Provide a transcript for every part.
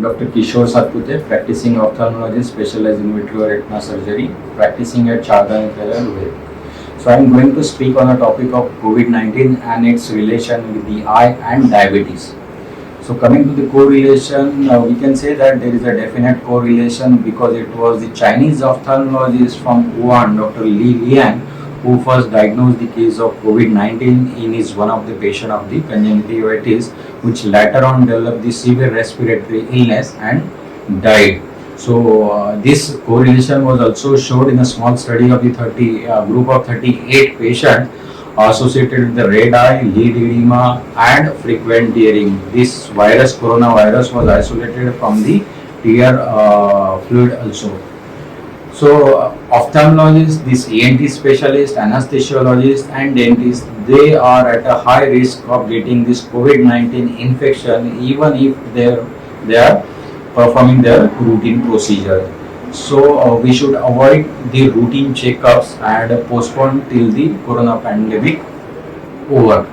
Dr. Kishore Satpute, practicing ophthalmologist, specialized in vitreoretinal surgery, practicing at Chardhan Rohit. So I am going to speak on the topic of COVID-19 and its relation with the eye and diabetes. So coming to the correlation, we can say that there is a definite correlation because it was the Chinese ophthalmologist from Wuhan, Dr. Li Lian, who first diagnosed the case of COVID-19 in his one of the patient of the conjunctivitis, which later on developed the severe respiratory illness and died. So this correlation was also showed in a small study of the group of 38 patients associated with the red eye, lead edema and frequent tearing. This virus, coronavirus, was isolated from the tear fluid also. So ophthalmologists, this ENT specialist, anesthesiologist and dentist, they are at a high risk of getting this COVID-19 infection even if they are performing their routine procedure. So we should avoid the routine checkups and postpone till the corona pandemic over.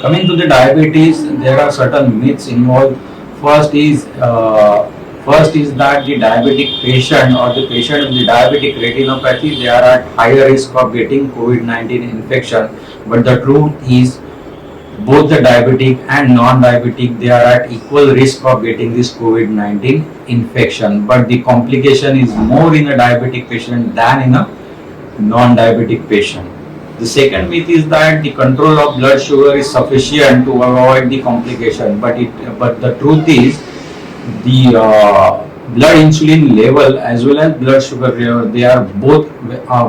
Coming to the diabetes, there are certain myths involved. First is that the diabetic patient or the patient with the diabetic retinopathy, they are at higher risk of getting COVID-19 infection. But the truth is, both the diabetic and non-diabetic, they are at equal risk of getting this COVID-19 infection. But the complication is more in a diabetic patient than in a non-diabetic patient. The second myth is that the control of blood sugar is sufficient to avoid the complication. But the truth is, the blood insulin level as well as blood sugar level, they are both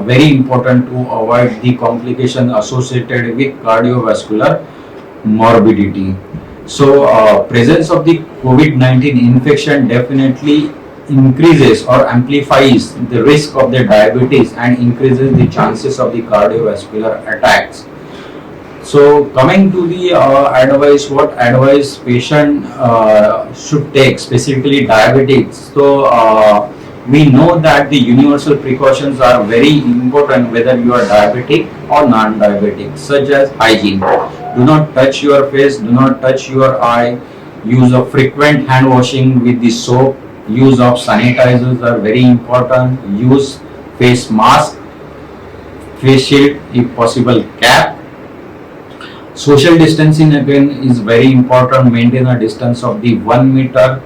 very important to avoid the complication associated with cardiovascular morbidity. So presence of the COVID-19 infection definitely increases or amplifies the risk of the diabetes and increases the chances of the cardiovascular attacks. So coming to the advice, what advice patient should take, specifically diabetics. So we know that the universal precautions are very important whether you are diabetic or non-diabetic, such as hygiene. Do not touch your face, do not touch your eye, use of frequent hand washing with the soap, use of sanitizers are very important, use face mask, face shield, if possible cap. Social distancing again is very important, maintain a distance of the 1 meter.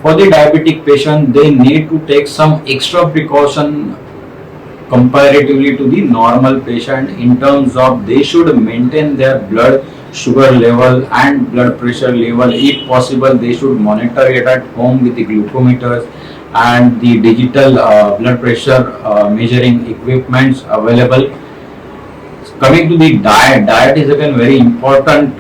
For the diabetic patient, they need to take some extra precaution comparatively to the normal patient in terms of they should maintain their blood sugar level and blood pressure level. If possible, they should monitor it at home with the glucometers and the digital blood pressure measuring equipments available. Coming to the diet is again very important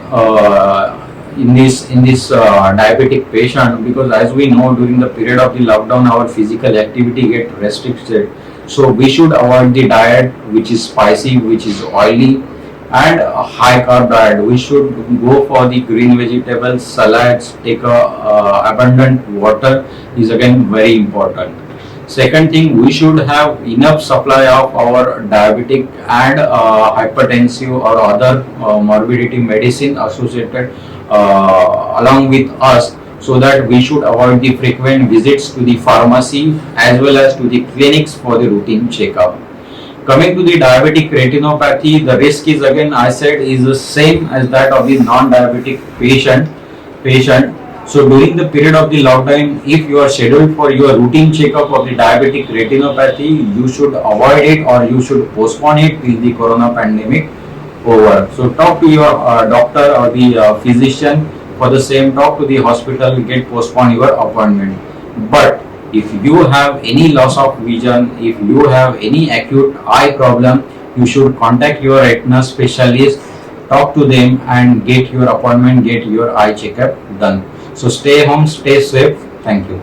in this diabetic patient, because as we know, during the period of the lockdown our physical activity get restricted. So we should avoid the diet which is spicy, which is oily and a high carb diet. We should go for the green vegetables, salads, take abundant water is again very important. Second thing, we should have enough supply of our diabetic and hypertensive or other morbidity medicine associated along with us, so that we should avoid the frequent visits to the pharmacy as well as to the clinics for the routine checkup. Coming to the diabetic retinopathy, the risk is again, I said, is the same as that of the non-diabetic patient. So during the period of the lockdown, if you are scheduled for your routine checkup of the diabetic retinopathy, you should avoid it or you should postpone it till the corona pandemic over. So talk to your doctor or the physician for the same, talk to the hospital, get postpone your appointment. But if you have any loss of vision, if you have any acute eye problem, you should contact your retina specialist, talk to them and get your appointment, get your eye checkup done. So stay home, stay safe. Thank you.